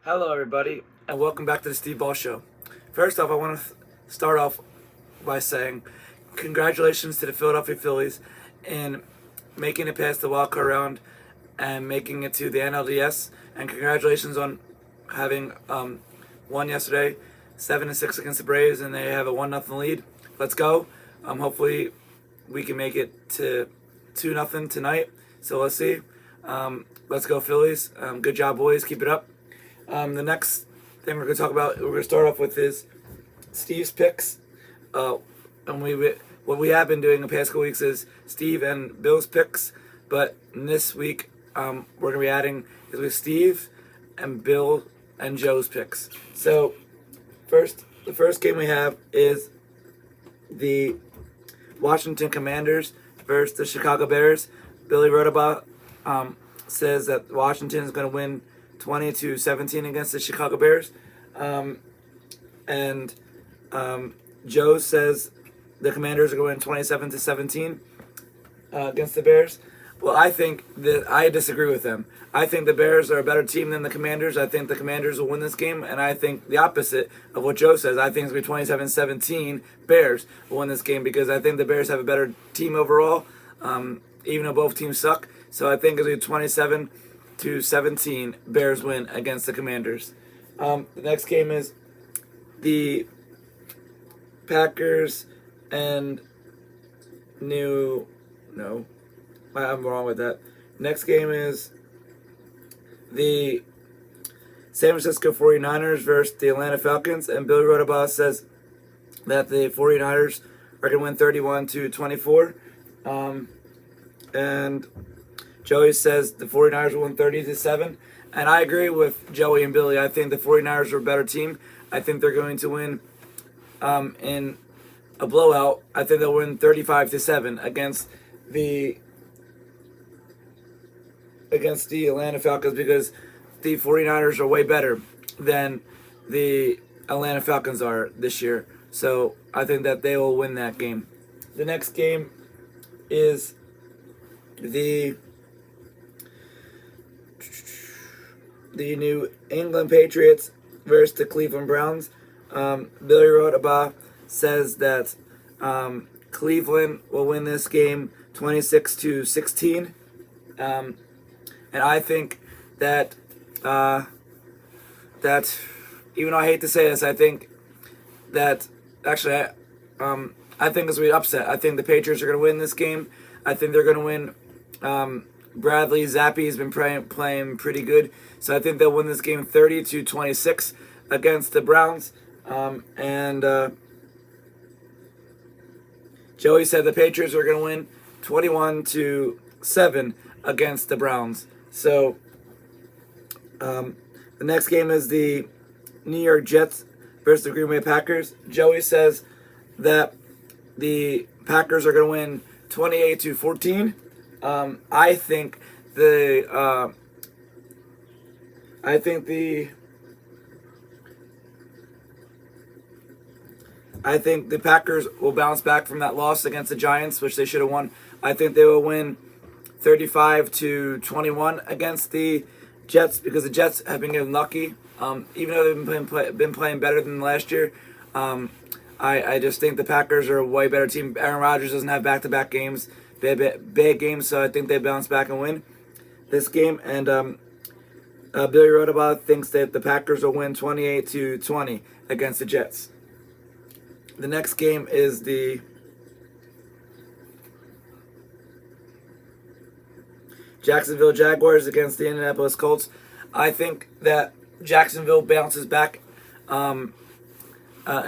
Hello, everybody, and welcome back to the Steve Ball Show. First off, I want to start off by saying congratulations to the Philadelphia Phillies in making it past the wild card round and making it to the NLDS. And congratulations on having won yesterday, 7-6 against the Braves, and they have a 1-0 lead. Let's go. Hopefully, we can make it to 2-0 tonight. So let's see. Let's go, Phillies. Good job, boys. Keep it up. The next thing we're going to talk about, we're going to start off with is Steve's picks. And what we have been doing the past couple weeks is Steve and Bill's picks. But this week, we're going to be adding is with Steve and Bill and Joe's picks. So, the first game we have is the Washington Commanders versus the Chicago Bears. Billy Rodabaugh says that Washington is going to win 20-17 against the Chicago Bears. And Joe says the Commanders are going to win 27-17 against the Bears. Well, I think that I disagree with them. I think the Bears are a better team than the Commanders. I think the Commanders will win this game, and I think the opposite of what Joe says. I think it's going to be 27-17 Bears will win this game because I think the Bears have a better team overall, even though both teams suck. So I think it's going to be 27-17 Bears win against the Commanders. The next game is the Packers and I'm wrong with that. Next game is the San Francisco 49ers versus the Atlanta Falcons, and Billy Rodabaugh says that the 49ers are going to win 31-24. And Joey says the 49ers will win 30-7. And I agree with Joey and Billy. I think the 49ers are a better team. I think they're going to win in a blowout. I think they'll win 35-7 against the Atlanta Falcons because the 49ers are way better than the Atlanta Falcons are this year. So I think that they will win that game. The next game is the New England Patriots versus the Cleveland Browns. Billy Rodabaugh says that Cleveland will win this game 26-16. And I think that even though I hate to say this, I think that actually I think this will be an upset. I think the Patriots are going to win this game. I think they're going to win. Bradley Zappi has been playing pretty good, so I think they'll win this game 30-26 against the Browns. And Joey said the Patriots are going to win 21-7 against the Browns. So the next game is the New York Jets versus the Green Bay Packers. Joey says that the Packers are going to win 28-14. I think the Packers will bounce back from that loss against the Giants, which they should have won. I think they will win 35-21 against the Jets because the Jets have been getting lucky. Even though they've been playing better than last year, I just think the Packers are a way better team. Aaron Rodgers doesn't have back-to-back games. They have big games, so I think they bounce back and win this game. And Billy Rodabaugh thinks that the Packers will win 28-20 against the Jets. The next game is the Jacksonville Jaguars against the Indianapolis Colts. I think that Jacksonville bounces back in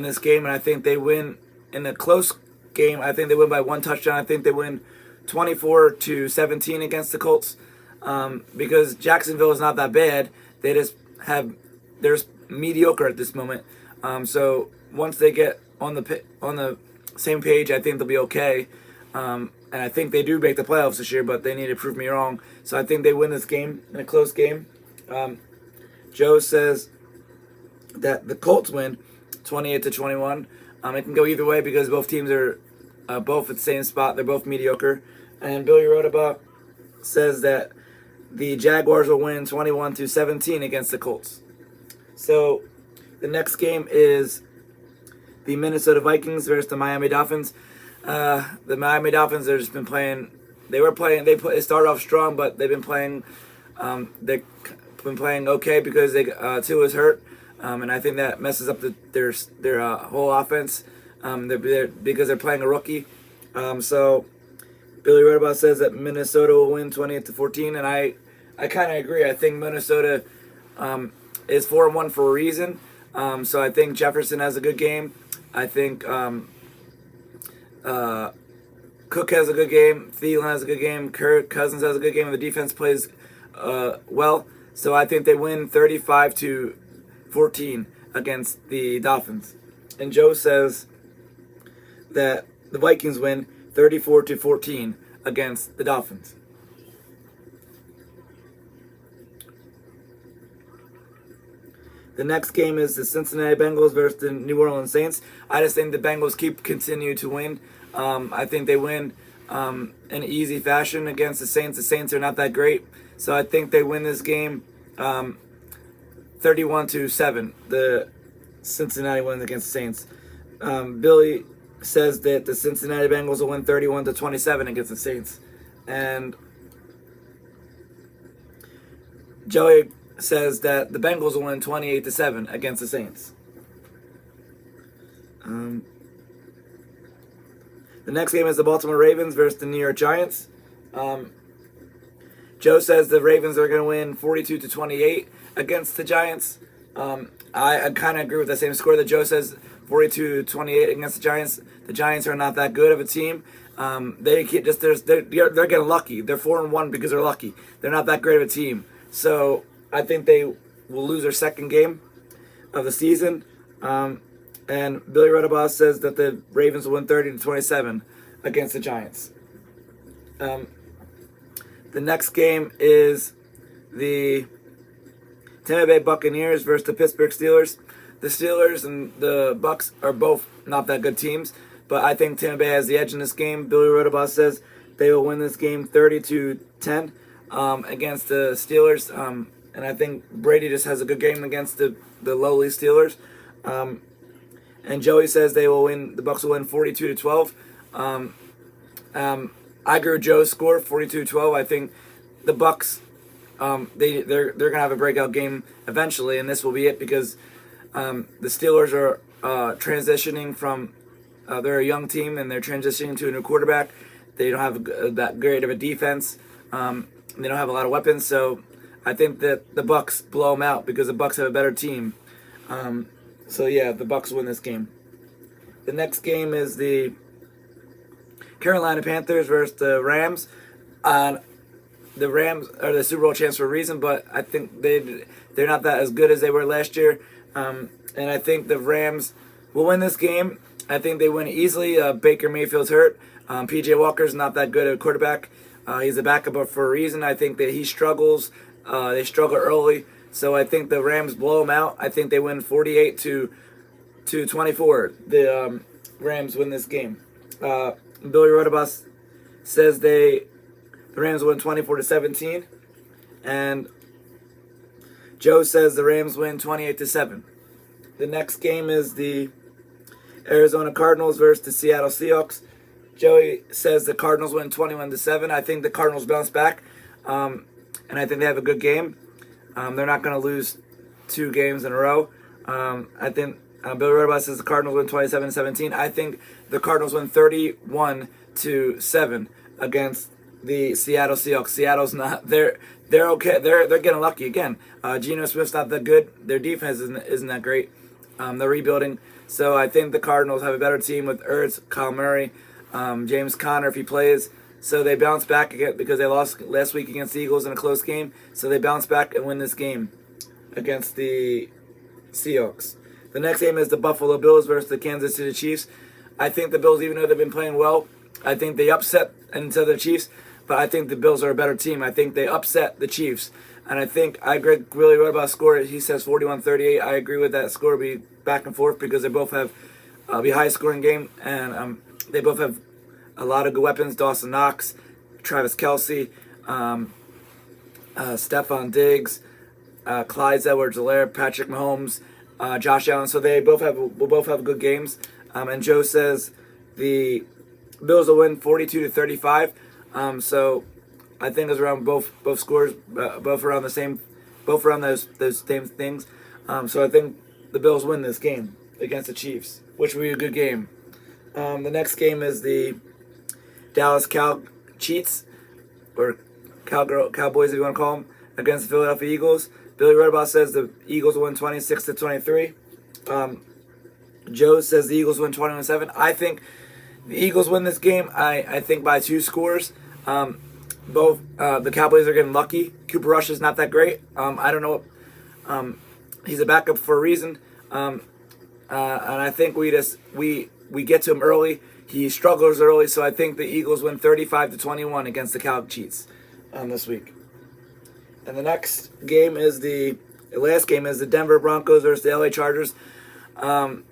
this game, and I think they win in a close game. I think they win by one touchdown. I think they win 24-17 against the Colts because Jacksonville is not that bad. They're just mediocre at this moment. So once they get on the same page, I think they'll be okay. And I think they do make the playoffs this year, but they need to prove me wrong. So I think they win this game in a close game. Joe says that the Colts win 28-21. It can go either way because both teams are both at the same spot. They're both mediocre. And Billy Rodabaugh says that the Jaguars will win 21-17 against the Colts. So the next game is the Minnesota Vikings versus the Miami Dolphins. The Miami Dolphins have just been playing. They started off strong, but they've been playing. They've been playing okay because Tua is hurt, and I think that messes up their whole offense. Because they're playing a rookie. So Billy Rodabout says that Minnesota will win 28-14, and I kind of agree. I think Minnesota is 4-1 for a reason. So I think Jefferson has a good game. I think Cook has a good game. Thielen has a good game. Kirk Cousins has a good game. And the defense plays well. So I think they win 35-14 against the Dolphins. And Joe says that the Vikings win 34-14 against the Dolphins. The next game is the Cincinnati Bengals versus the New Orleans Saints. I just think the Bengals continue to win. I think they win in easy fashion against the Saints. The Saints are not that great, so I think they win this game 31-7. The Cincinnati wins against the Saints. Billy says that the Cincinnati Bengals will win 31-27 against the Saints, and Joey says that the Bengals will win 28-7 against the Saints. The next game is the Baltimore Ravens versus the New York Giants. Joe says the Ravens are going to win 42-28 against the Giants. I kind of agree with the same score that Joe says, 42-28 against the Giants. The Giants are not that good of a team. They're getting lucky. They're 4-1 because they're lucky. They're not that great of a team. So I think they will lose their second game of the season. And Billy Rodabout says that the Ravens will win 30-27 against the Giants. The next game is the Tampa Bay Buccaneers versus the Pittsburgh Steelers. The Steelers and the Bucs are both not that good teams, but I think Tampa Bay has the edge in this game. Billy Rodabout says they will win this game 30-10 against the Steelers. And I think Brady just has a good game against the lowly Steelers. And Joey says the Bucs will win 42-12. I agree with Joe's score, 42-12. I think the Bucs, they're gonna have a breakout game eventually, and this will be it because the Steelers are transitioning from they're a young team and they're transitioning to a new quarterback. They don't have that great of a defense. They don't have a lot of weapons, so I think that the Bucs blow them out because the Bucs have a better team. So yeah, the Bucs win this game. The next game is the Carolina Panthers versus the Rams. The Rams are the Super Bowl champs for a reason, but I think they're not that as good as they were last year. And I think the Rams will win this game. I think they win easily. Baker Mayfield's hurt. P.J. Walker's not that good at a quarterback. He's a backup, but for a reason. I think that he struggles. They struggle early. So I think the Rams blow them out. I think they win 48-24. The Rams win this game. Billy Rodabout says the Rams win 24-17. And Joe says the Rams win 28-7. The next game is the Arizona Cardinals versus the Seattle Seahawks. Joey says the Cardinals win 21-7. I think the Cardinals bounce back, and I think they have a good game. They're not going to lose 2 games in a row. I think Billy Rodabout says the Cardinals win 27-17. I think the Cardinals win 31-7 against the Seattle Seahawks. Seattle's not they're okay. They're getting lucky again. Geno Smith's not that good. Their defense isn't that great. They're rebuilding. So I think the Cardinals have a better team with Ertz, Kyle Murray, James Conner if he plays. So they bounce back again because they lost last week against the Eagles in a close game. So they bounce back and win this game against the Seahawks. The next game is the Buffalo Bills versus the Kansas City Chiefs. I think the Bills, even though they've been playing well, I think they upset into the Chiefs. But I think the Bills are a better team. I think they upset the Chiefs. And I think I agree really right about score. He says 41-38. I agree with that score be back and forth because they both have be high scoring game and they both have a lot of good weapons. Dawson Knox, Travis Kelce, Stephon Diggs, Clyde Edwards-Helaire, Patrick Mahomes, Josh Allen. So they will both have good games. And Joe says the Bills will win 42-35. So I think it's around both scores, both around the same, both around those same things. So I think the Bills win this game against the Chiefs, which will be a good game. The next game is the Dallas Cheats, or Cowboys if you want to call them, against the Philadelphia Eagles. Billy Rodabout says the Eagles win 26-23. Joe says the Eagles win 21-7. I think the Eagles win this game. I think by 2 scores. Both the Cowboys are getting lucky. Cooper Rush is not that great. I don't know. He's a backup for a reason. And I think we get to him early. He struggles early, so I think the Eagles win 35-21 against the Cow Cheats this week. And the last game is the Denver Broncos versus the LA Chargers. Billy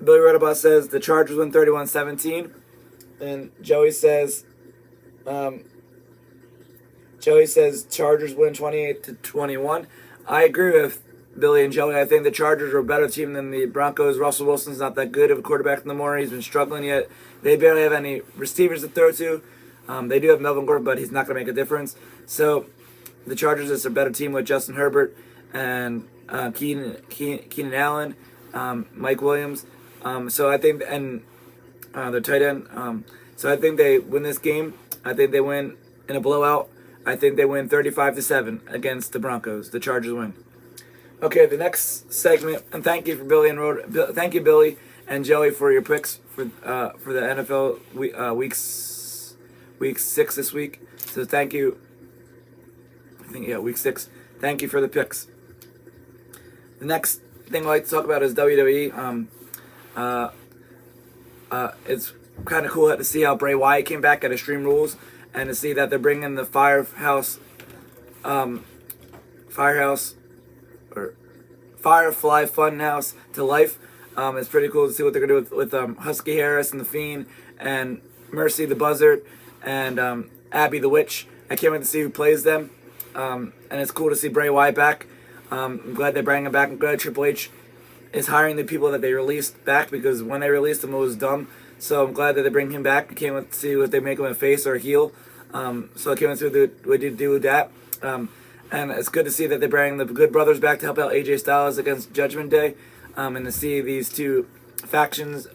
Rodabout says the Chargers win 31-17, and Joey says Chargers win 28-21. I agree with Billy and Joey. I think the Chargers are a better team than the Broncos. Russell Wilson's not that good of a quarterback in the morning. He's been struggling yet. They barely have any receivers to throw to. They do have Melvin Gordon, but he's not going to make a difference. So the Chargers is a better team with Justin Herbert and Keenan Allen, Mike Williams. So I think, and the tight end. So I think they win this game. I think they win in a blowout. I think they win 35-7 against the Broncos. The Chargers win. Okay, the next segment, and thank you for Billy and Joey for your picks for the NFL week 6 this week. So thank you. I think week 6. Thank you for the picks. The next thing I'd like to talk about is WWE. It's kind of cool to see how Bray Wyatt came back at Extreme Rules, and to see that they're bringing the Firefly Funhouse to life. It's pretty cool to see what they're going to do with Husky Harris and The Fiend, and Mercy the Buzzard, and Abby the Witch. I can't wait to see who plays them. And it's cool to see Bray Wyatt back. I'm glad they bring him back. I'm glad Triple H is hiring the people that they released back, because when they released him, it was dumb. So I'm glad that they bring him back. I can't wait to see what they make him a face or a heel. So I can't wait to see what they do with that. And it's good to see that they bring the Good Brothers back to help out AJ Styles against Judgment Day, and to see these two factions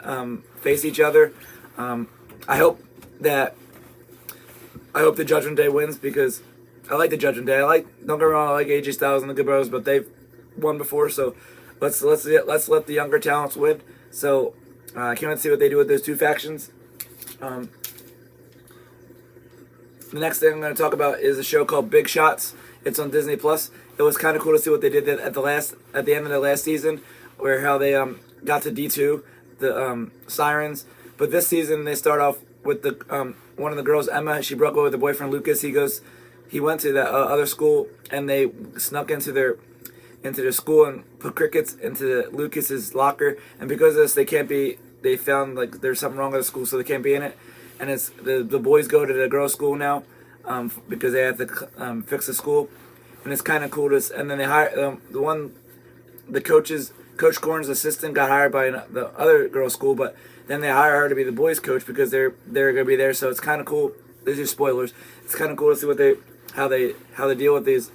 face each other. I hope the Judgment Day wins, because I like the Judgment Day. Don't get me wrong, I like AJ Styles and the Good Brothers, but they've won before, so let's let the younger talents win. So I can't wait to see what they do with those two factions. The next thing I'm going to talk about is a show called Big Shots. It's on Disney Plus. It was kind of cool to see what they did at the end of the last season, where how they got to D2, the Sirens. But this season they start off with the one of the girls, Emma. She broke up with her boyfriend Lucas. He went to that other school, and they snuck into their school and put crickets into Lucas's locker. And because of this, they found like there's something wrong with the school, so they can't be in it. And it's the boys go to the girls' school now, because they have to fix the school, and it's kind of cool. And then they hire Coach Corn's assistant got hired by the other girls' school, but then they hire her to be the boys' coach because they're going to be there. So it's kind of cool. These are spoilers. It's kind of cool to see how they deal with these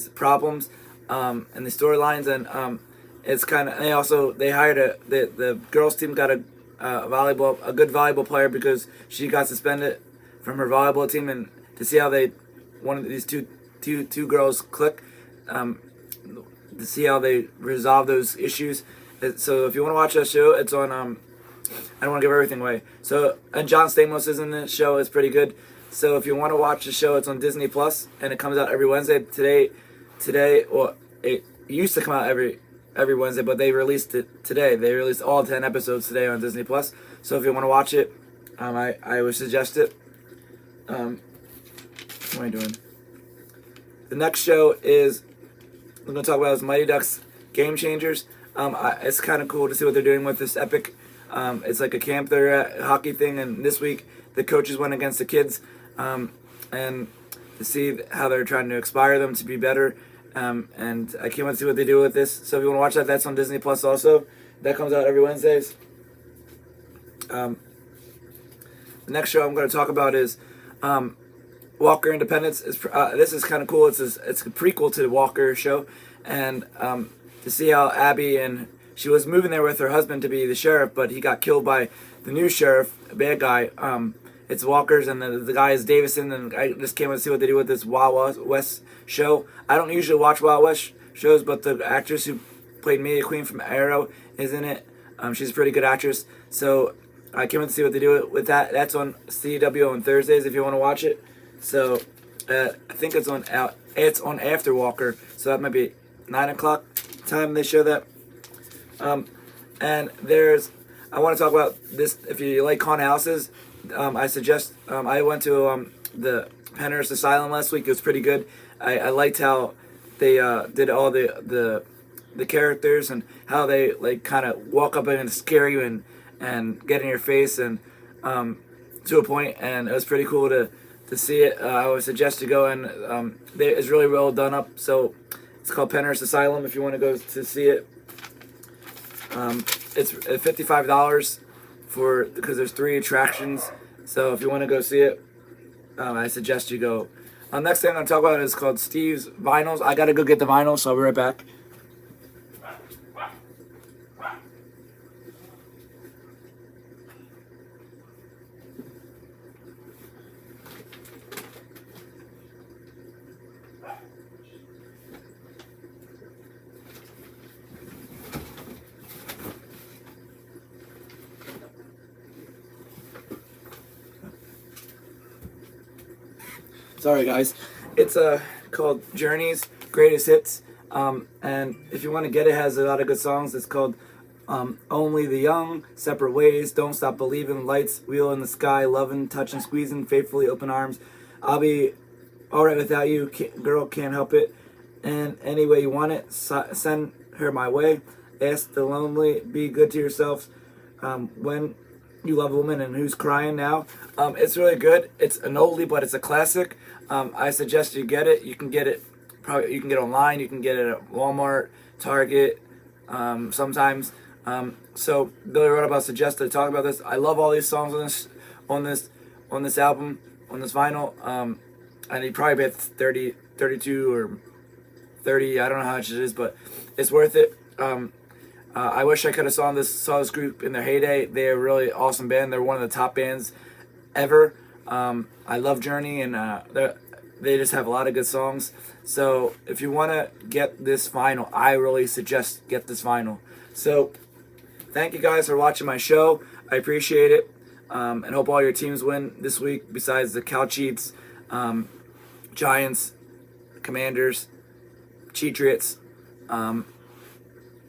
problems and the storylines, and it's kind of. They hired the girls' team got a good volleyball player because she got suspended from her volleyball team, and to see how one of these two girls click, to see how they resolve those issues. So if you want to watch that show, it's on. I don't want to give everything away. So, and John Stamos is in the show. It's pretty good. So if you want to watch the show, it's on Disney Plus, and it comes out every Wednesday. Today, well, it used to come out every Wednesday, but they released it today. They released all 10 episodes today on Disney Plus. So if you want to watch it, I would suggest it. What am I doing? The next show I'm going to talk about is Mighty Ducks Game Changers. It's kind of cool to see what they're doing with this epic. It's like a camp they're at, hockey thing, and this week the coaches went against the kids, and to see how they're trying to inspire them to be better. And I can't wait to see what they do with this. So if you want to watch that, that's on Disney Plus also. That comes out every Wednesdays. The next show I'm going to talk about is Walker Independence. This is kind of cool. It's a prequel to the Walker show, and to see how Abby, and she was moving there with her husband to be the sheriff, but he got killed by the new sheriff, a bad guy. It's Walker's, and the guy is Davison, and I just can't wait to see what they do with this Wild West show. I don't usually watch Wild West shows, but the actress who played Media Queen from Arrow is in it. She's a pretty good actress, so I can't wait to see what they do with that. That's on CW on Thursdays if you want to watch it. So I think it's on after Walker, so that might be 9 o'clock time they show that. And I want to talk about this. If you like haunted houses, I suggest. I went to the Penhurst Asylum last week. It was pretty good. I liked how they did all the characters and how they like kind of walk up and scare you and get in your face and to a point, and it was pretty cool to see it. I would suggest you go, and it's really well done up. So it's called Penhurst Asylum if you want to go to see it. It's $55 because there's 3 attractions. So if you want to go see it, I suggest you go. Next thing I'm going to talk about is called Steve's Vinyls. I got to go get the vinyls, so I'll be right back. Sorry guys, it's called Journey's Greatest Hits, and if you want to get it, has a lot of good songs. It's called Only the Young, Separate Ways, Don't Stop Believing, Lights, Wheel in the Sky, Loving, Touching, Squeezing, Faithfully, Open Arms, I'll Be Alright Without You, Girl Can't Help It, and Any Way You Want It, Send Her My Way, Ask the Lonely, Be Good to Yourselves, When You Love a Woman and Who's Crying Now. It's really good. It's an oldie, but it's a classic. I suggest you get it. You can get it online. You can get it at Walmart, Target, sometimes. So Billy wrote about suggested to talk about this. I love all these songs on this album, on this vinyl. And he probably paid 32 or 30. I don't know how much it is, but it's worth it. I wish I could have saw this group in their heyday. They're a really awesome band. They're one of the top bands ever. I love Journey, and they just have a lot of good songs. So if you want to get this vinyl, I really suggest get this vinyl. So thank you guys for watching my show. I appreciate it, and hope all your teams win this week. Besides the Cal Cheats, Giants, Commanders, Cheatriots.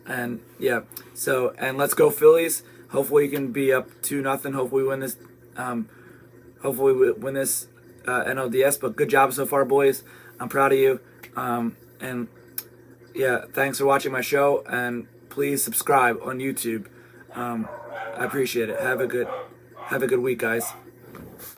And yeah, and let's go Phillies. Hopefully you can be up 2-0. Hopefully we win this. Hopefully we win this NLDS. But good job so far, boys. I'm proud of you. And yeah, thanks for watching my show. And please subscribe on YouTube. I appreciate it. Have a good week, guys.